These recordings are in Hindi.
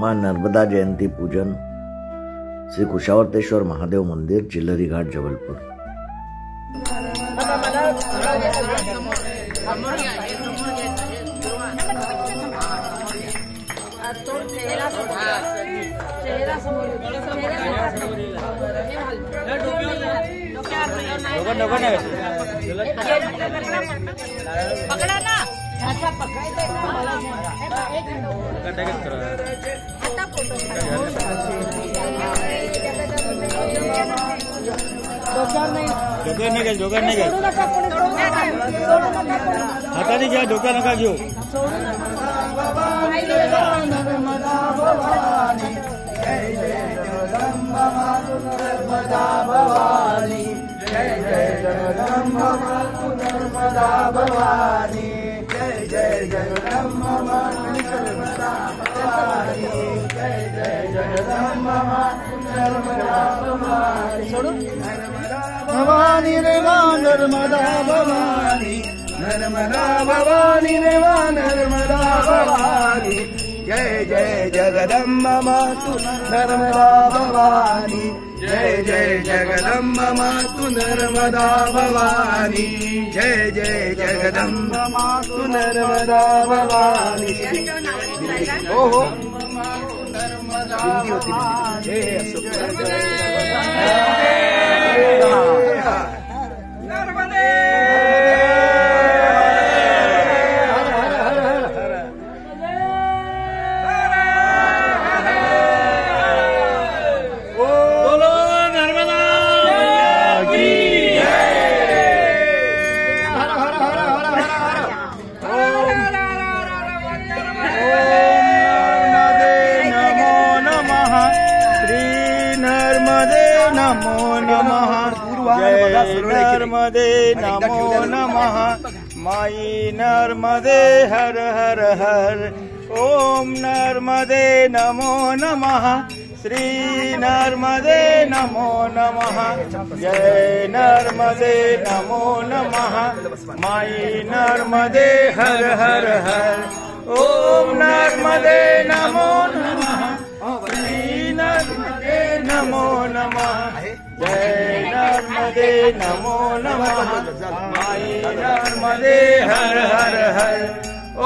मां नर्मदा जयंती पूजन श्री कुशावर्तेश्वर महादेव मंदिर, चिल्लरी घाट, जबलपुर। पकड़ा ना, अच्छा पकड़ा जोकर नहीं गए हटा नहीं गया, जोकर नका जो नर्मदा भवानी, जय जय जगदम्बा मातु नर्मदा भवानी, जय जय जगदम्बा मातु नर्मदा भवानी, जय जय जगदम्बा मातु नर्मदा भवानी। भवानी रे मां नर्मदा भवानी, नर्मदा भवानी रे मां नर्मदा भवानी, जय जय जगदम्बा मातु नर्मदा भवानी, जय जय जगदम्बा मातु नर्मदा भवानी, जय जय जगदम्बा मातु नर्मदा भवानी। ओहो नर्मदा भवानी, नर्मदे नमो नमः, जय नर्मदे नमो नमः, माई नर्मदे हर हर हर। ओम नर्मदे नमो नमः, श्री नर्मदे नमो नमः, जय नर्मदे नमो नमः, माई नर्मदे हर हर हर। ओम नर्मदे नमो नमः, श्री नर्मदे नमो नमः, जय नर्मदे नमो नमः, माई नर्मदे हर हर हर।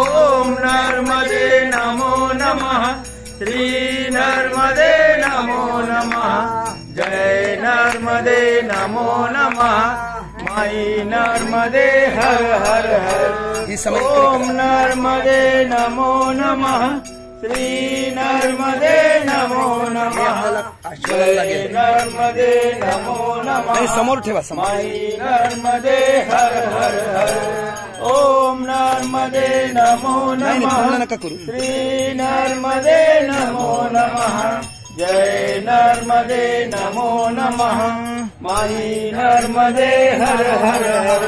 ओम नर्मदे नमो नमः, श्री नर्मदे नमो नमः, जय नर्मदे नमो नमः, माई नर्मदे हर हर हर। ओम नर्मदे नमो नमः, श्री नर्मदे नमो नमः, जय नर्मदे नमो नमः, समोर ठेवा, माई नर्मदे हर हर हर। ओम नर्मदे नमो नमः, श्री नर्मदे नमो नमः, जय नर्मदे नमो नमः, माई नर्मदे हर हर हर।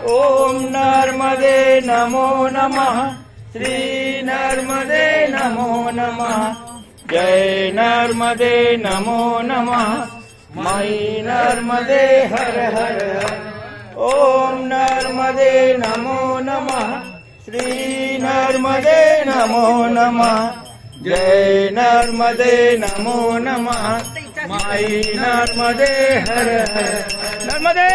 ओम नर्मदे नमो नमः, श्री नर्मदे नमो नमः, जय नर्मदे नमो नमः, माई नर्मदे हर हर हर। ओम नर्मदे नमो नमः, श्री नर्मदे नमो नमः, जय नर्मदे नमो नमः, माई नर्मदे हर हर। नर्मदे